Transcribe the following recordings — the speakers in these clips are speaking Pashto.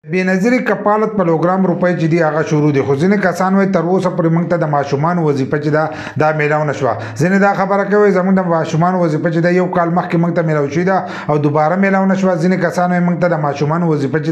بېنظیرې کفالت پروګرام روپۍ چې دی هغه شروع دي، خو ځینې کسان وایي تر اوسه پورې موږ ته د ماشومانو وظیفه چې دا میلاو نه شوه. ځینې دا خبره کوي زموږ د ماشومانو وظیفه چې ده یو کال مخکې موږ ته میلاو شوې ده او دوباره میلاو نه شوه. ځینې کسان وایي موږ ته د ماشومانو وظیفه چې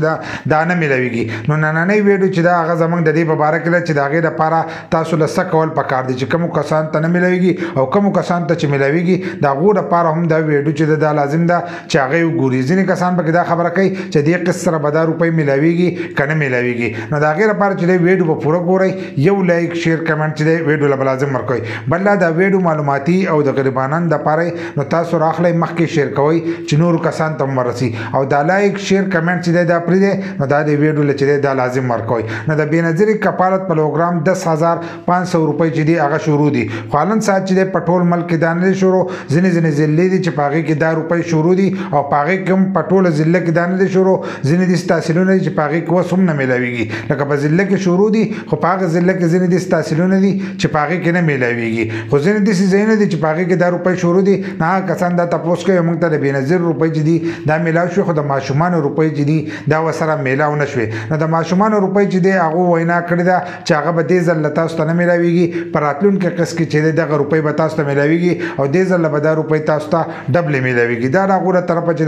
دا نه میلاویږي. نو نننۍ ویډیو چې ده هغه زموږ د دې په باره کې ده چې د هغې دپاره تاسو له څه کول پکار دي چې کومو کسانو ته نه میلاویږي او کومو کسانو ته چې میلاویږي د هغو دپاره هم دا ویډیو چې ده دا لازم ده چې هغه یې وګوري. ځینې کسان پکې دا خبره کوي چې دې قسط سره به دا روپۍ میلاویږي که نه میلاویږي. نو د هغې لپاره چې دی ویډیو به پوره ګورئ، یو لایک شیر کمنټ چې دی ویډیو له به لازم ورکوئ. بل دا ویډیو معلوماتي او د غریبانو دپاره نو تاسو راخلئ مخکې شیر کوئ چې نورو کسانو ته هم ورسي او دا لایک شیر کمنټ چې دی دا پرېږدئ. نو دا د ویډیو له چې دی دا لازم ورکوئ. نو د بېنظیرې کفالت پروګرام 10,500 روپۍ چې دی هغه شروع دي، خو حالن ساعت چې دی په ټول ملک کې دا نه دي شروع. ځینې ضلعې دي چې په هغې کې دا روپۍ شروع دي او په هغې کې هم په ټوله ضلع کې دا نه دي شروع. ځینې داسې تحصیلونه دي چې په هغې کې اوس هم نه میلاویږي، لکه په ضلع کې شروع دي خو په هغه ضلع کې ځینې داسې تحصیلونه دي چې په هغې کې نه میلاویږي. خو ځینې داسې ځایونه دي چې په هغې کې دا روپۍ شروع دي. نه هغه کسان دا تپوس کوي موږ ته د بېنظیرې روپۍ چې دي دا میلاو شوې، خو د ماشومانو روپۍ چې دي دا ورسره میلاو نه شوې. نو د ماشومانو روپۍ چې دی هغو وینا کړې ده چې هغه به دې ځل له تاسو ته نه میلاویږي، په راتلونکي قسط کې چې دی دغه روپۍ به تاسو ته میلاویږي او دې ځل به دا روپۍ تاسو ته ډبلې میلاویږي. دا د هغو له طرفه چې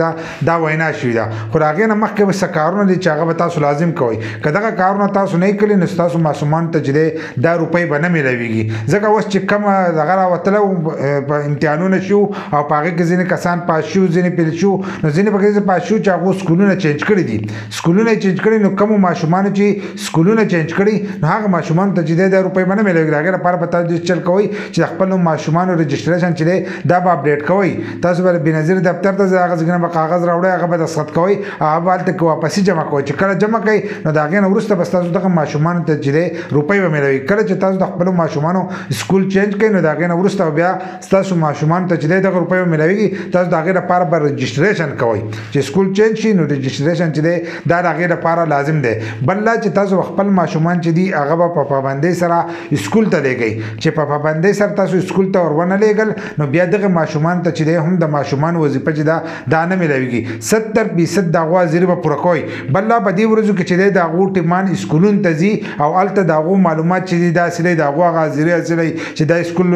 دا وینا شوې ده. خو د هغې نه مخکې به څه کارونه دي چې هغه به تاسو لازم کوئ. که دغه کارونه تاسو نه کړي نو ستاسو ماشومانو ته چې دی دا روپۍ به نه میلاویږي. ځکه اوس چې کومه دغه راوتله په امتحانونه شو او په هغې کې ځینې کسان پاس شو، ځینې فیل شو. نو ځینې پکې پاس شو چې هغو سکولونه چینج کړي دي، سکولونه یې چینج کړي. نو کومو ماشومانو چې سکولونه چینج کړي نو هغه ماشومانو ته چې دی دا روپۍ به نه میلاویږي. د هغې لپاره به تاسو داسې چل کوئ چې د خپلو ماشومانو رجسټریشن چې دی دا به اپډیټ کوئ. تاسو به بېنظیرې دفتر ته ځئ، هغه ځای نه به کاغذ راوړئ، هغه به دستخط کوئ، هغه به هلته کې واپسي جمع کوئ. چې کله جمع کوئ نو د هغې نه وروسته به ستاسو دغه ماشومانو ته چې دی روپۍ به میلاوي. کله چې تاسو د خپلو ماشومانو سکول چینج کړئ نو د هغې نه وروسته بیا ستاسو ماشومانو ته چې دی دغه روپۍ به میلاویږي. تاسو د هغې لپاره به رجسټریشن کوئ چې سکول چینج شي نو رجسټریشن چې دی دا د هغې لپاره لازم دی. بل دا چې تاسو خپل ماشومان چې دي هغه به په پابندۍ سره سکول ته لیږئ. چې په پابندۍ سره تاسو سکول ته ور ونه لیږل نو بیا دغه ماشومانو ته چې دی هم د ماشومانو وظیفه چې دا نه میلاویږي. 70% د هغو حاضري به پوره کوئ. بل دا په دې ورځو کې چې دی د هغو ټیمان سکولونو ته ځي او هلته د هغو معلومات چې دي داسې دی د هغو هغه حاضري حاصلوي چې دا سکول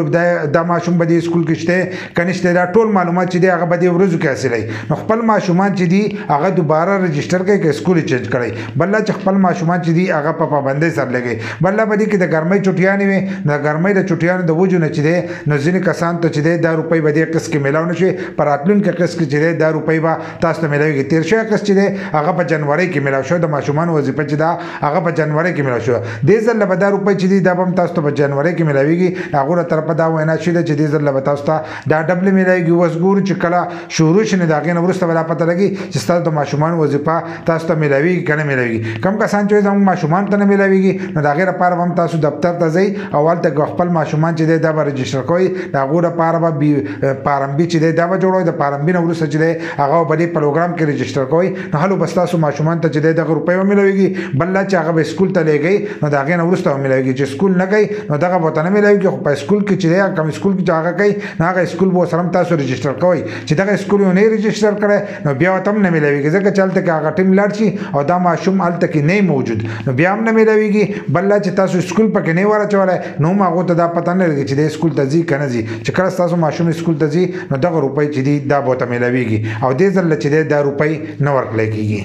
دا ماشوم به دې سکول کې شته که نشته. دا ټول معلومات چې دی هغه به دې ورځو کې حاصلوي. نو خپل ماشومان چې دي هغه دوباره رجسټر کړئ که سکول یې چینج کړئ. بل دا چې خپل ماشومان چې دي هغه په پابندۍ سره لګئ. بل دا په دې کې د ګرمۍ چټیانې وي، د ګرمۍ د چټیانو د وجو نه چې دی نو ځینې کسانو ته چې دی دا روپۍ به دې قسط کې میلاو نه شي، په راتلونکي قسط کې چې دی دا روپۍ به تاسو ته میلاویږي. تېر شوی قسط چې دی هغه په جنورۍ کې میلاو شو، د ماشومانو وظیفه چې ده هغه په جنورۍ کې میلاو شو. دې ځل به دا روپۍ چې دي دا به هم تاسو ته په جنورۍ کې میلاویږي. د هغو له طرفه دا وینا شوې ده چې دې ځل به تاسو ته دا ډبلې میلاویږي. اوس ګورو چې کله شروع شي نو د هغې نه وروسته به دا پته لګي چې ستاسو د ماشومانو وظیفه تاسو ته میلاویږي که نه میلاویږي. کوم کسان چې زموږ ماشومانو ته نه میلاویږي نو د هغې لپاره به هم تاسو دفتر ته ځئ او هلته خپل ماشومان چې دی دا به رجسټر کوئ. د هغو لپاره به فارم بي چې دی دا به جوړوئ. د فارم بي نه وروسته چې دی هغه به دې پروګرام کې رجسټر کوئ. نو هلو به ستاسو ماشومان ته چې دی دغه روپۍ به میلاویږي. بل دا چې هغه به سکول ته لیږئ نو د هغې نه وروسته به میلاویږي. چې سکول نه کوئ نو دغه به ورته نه میلاویږي. خو په سکول کې چې دی کوم سکول کې چې هغه کوئ نو هغه سکول به ورسره هم تاسو رجسټر کوئ. چې دغه سکول یې نه رجسټر کړی نو بیا ورته هم نه میلاویږي، ځکه چې هلته کې هغه ټیم لاړ شي او دا ماشوم هلته کې نه موجود نو بیا هم نه میلاویږي. بل دا چې تاسو سکول پکې نه ورچولی نو هم هغو ته دا پته نه لګي چې دی سکول ته ځي که نه ځي. چې کله ستاسو ماشوم سکول ته ځي نو دغه روپۍ چې دي دا به ورته میلاویږي او دې ځل چې دی دا روپۍ نه ورکړی کېږي.